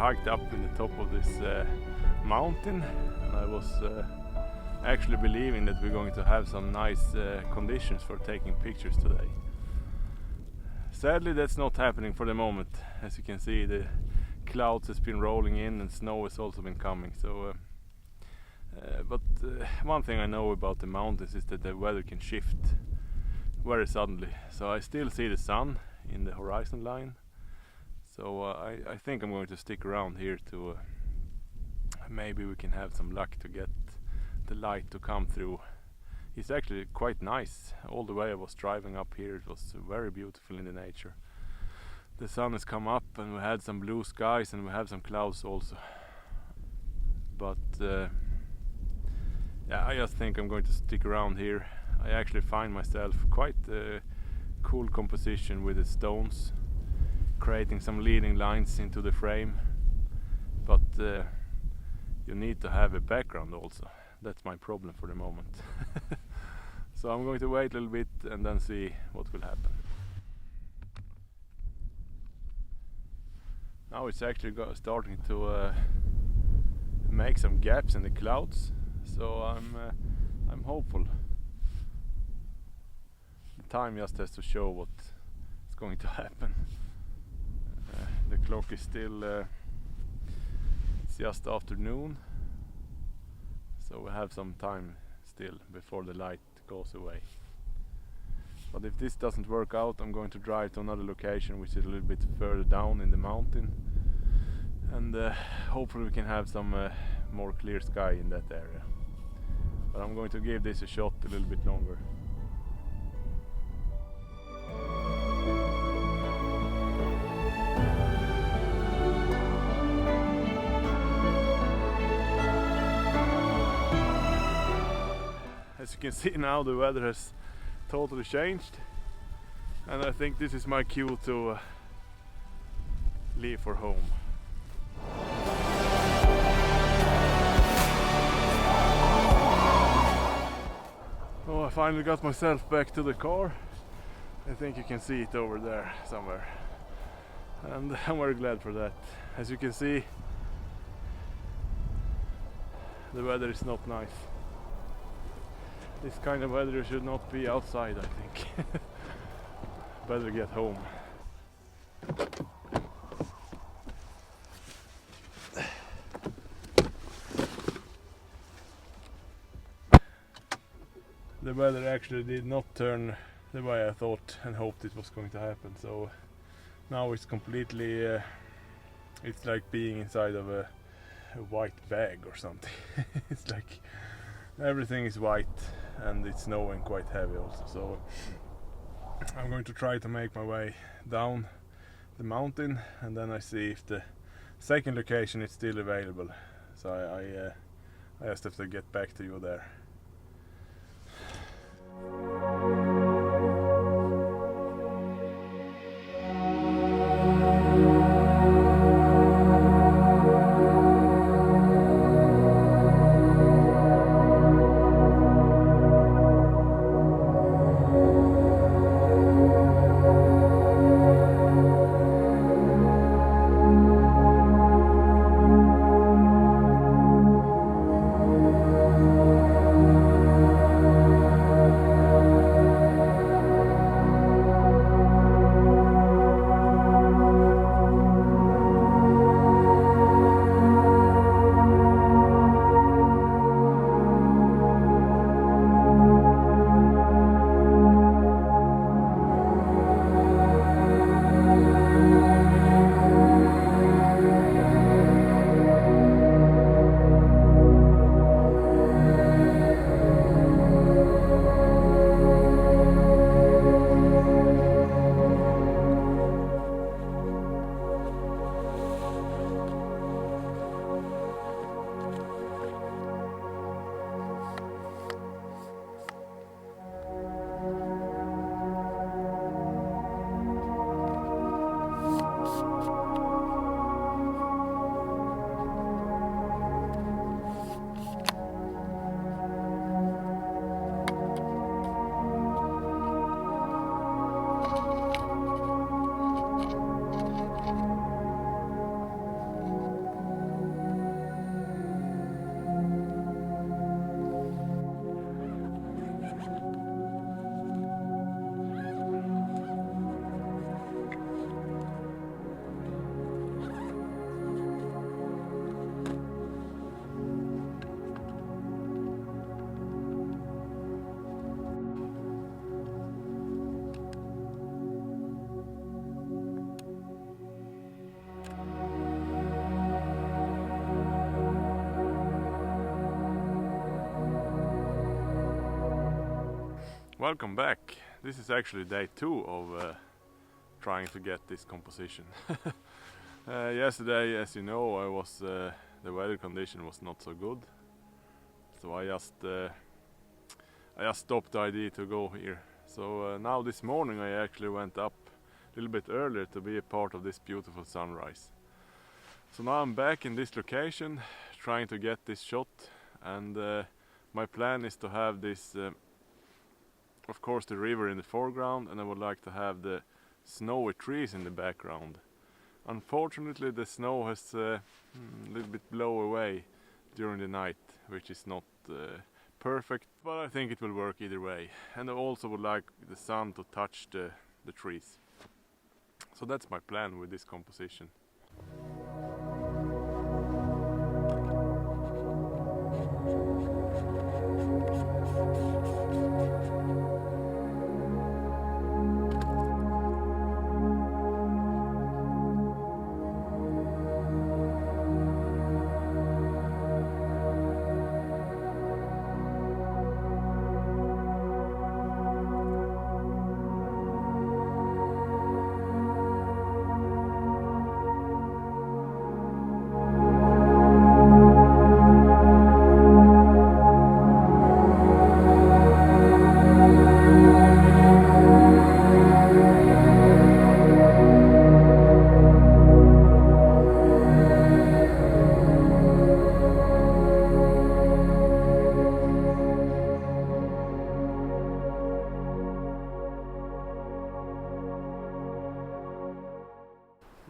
hiked up in the top of this mountain, and I was actually believing that we're going to have some nice conditions for taking pictures today. Sadly, that's not happening for the moment. As you can see, the clouds has been rolling in and snow has also been coming. So but one thing I know about the mountains is that the weather can shift very suddenly. So I still see the sun in the horizon line. So I think I'm going to stick around here to maybe we can have some luck to get the light to come through. It's actually quite nice. All the way I was driving up here, it was very beautiful in the nature. The sun has come up and we had some blue skies and we have some clouds also. But yeah, I just think I'm going to stick around here. I actually find myself quite a cool composition with the stones, creating some leading lines into the frame. But you need to have a background also. That's my problem for the moment. So I'm going to wait a little bit and then see what will happen. Now it's actually starting to make some gaps in the clouds. So I'm hopeful. The time just has to show what is going to happen. The clock is still it's just afternoon, so we have some time still before the light goes away. But if this doesn't work out, I'm going to drive to another location which is a little bit further down in the mountain, and hopefully we can have some more clear sky in that area. But I'm going to give this a shot a little bit longer. As you can see now, the weather has totally changed, and I think this is my cue to leave for home. Oh, I finally got myself back to the car. I think you can see it over there somewhere, and I'm very glad for that. As you can see, the weather is not nice. This kind of weather should not be outside, I think. Better get home. The weather actually did not turn the way I thought and hoped it was going to happen. So now it's completely, it's like being inside of a white bag or something. It's like everything is white and it's snowing quite heavy also. So I'm going to try to make my way down the mountain, and then I see if the second location is still available. So I just have to get back to you there. Welcome back. This is actually day 2 of trying to get this composition. Yesterday, as you know, the weather condition was not so good, so I just stopped the idea to go here. So now this morning I actually went up a little bit earlier to be a part of this beautiful sunrise. So now I'm back in this location trying to get this shot, and my plan is to have this of course the river in the foreground, and I would like to have the snowy trees in the background. Unfortunately the snow has a little bit blown away during the night, which is not perfect, but I think it will work either way. And I also would like the sun to touch the trees. So that's my plan with this composition.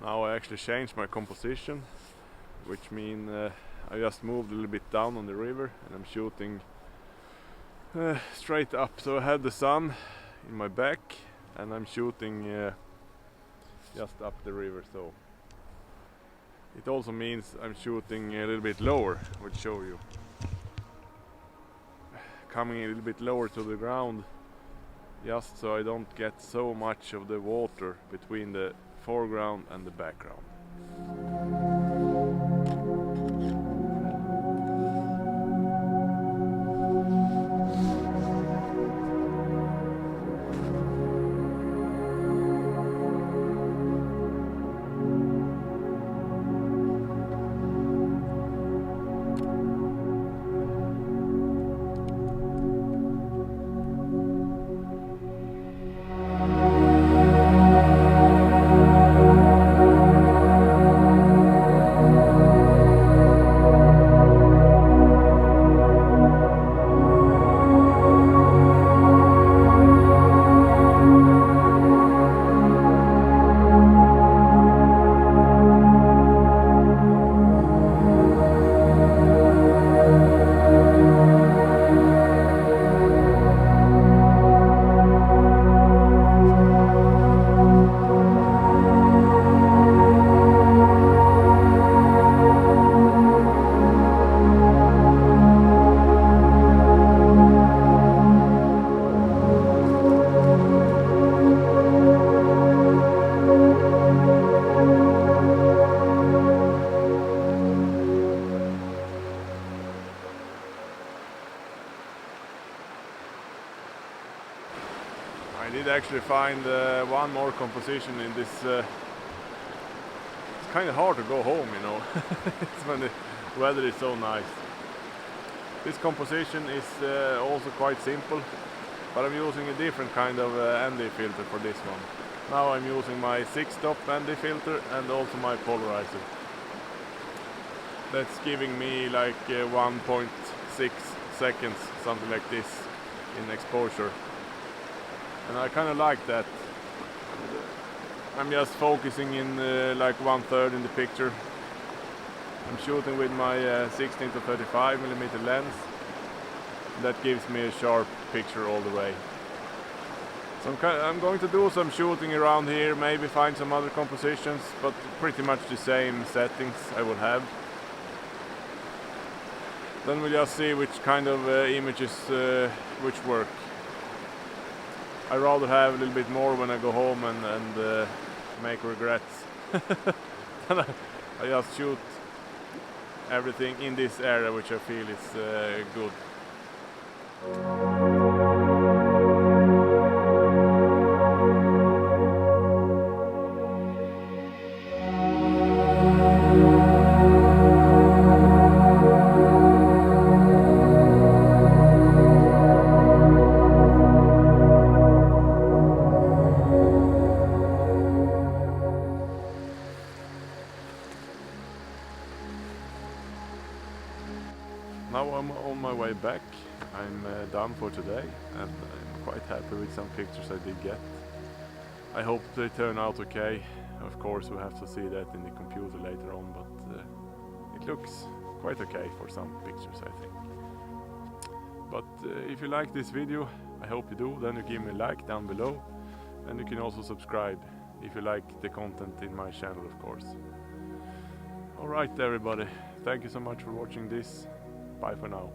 Now I actually changed my composition, which means I just moved a little bit down on the river and I'm shooting straight up. So I have the sun in my back and I'm shooting just up the river. So it also means I'm shooting a little bit lower, which show you. Coming a little bit lower to the ground, just so I don't get so much of the water between the foreground and the background. I did actually find one more composition in this. It's kind of hard to go home, you know. It's when the weather is so nice. This composition is also quite simple, but I'm using a different kind of ND filter for this one. Now I'm using my 6-stop ND filter and also my polarizer. That's giving me like 1.6 seconds, something like this, in exposure. And I kind of like that. I'm just focusing in like 1/3 in the picture. I'm shooting with my 16 to 35mm lens. That gives me a sharp picture all the way. So I'm going to do some shooting around here, maybe find some other compositions, but pretty much the same settings I would have. Then we'll just see which kind of images which work. I rather have a little bit more when I go home and make regrets. I just shoot everything in this area which I feel is good. way back. I'm done for today, and I'm quite happy with some pictures I did get. I hope they turn out okay. Of course, we have to see that in the computer later on, but it looks quite okay for some pictures, I think. But if you like this video, I hope you do, then you give me a like down below, and you can also subscribe if you like the content in my channel, of course. Alright everybody, thank you so much for watching this. Bye for now.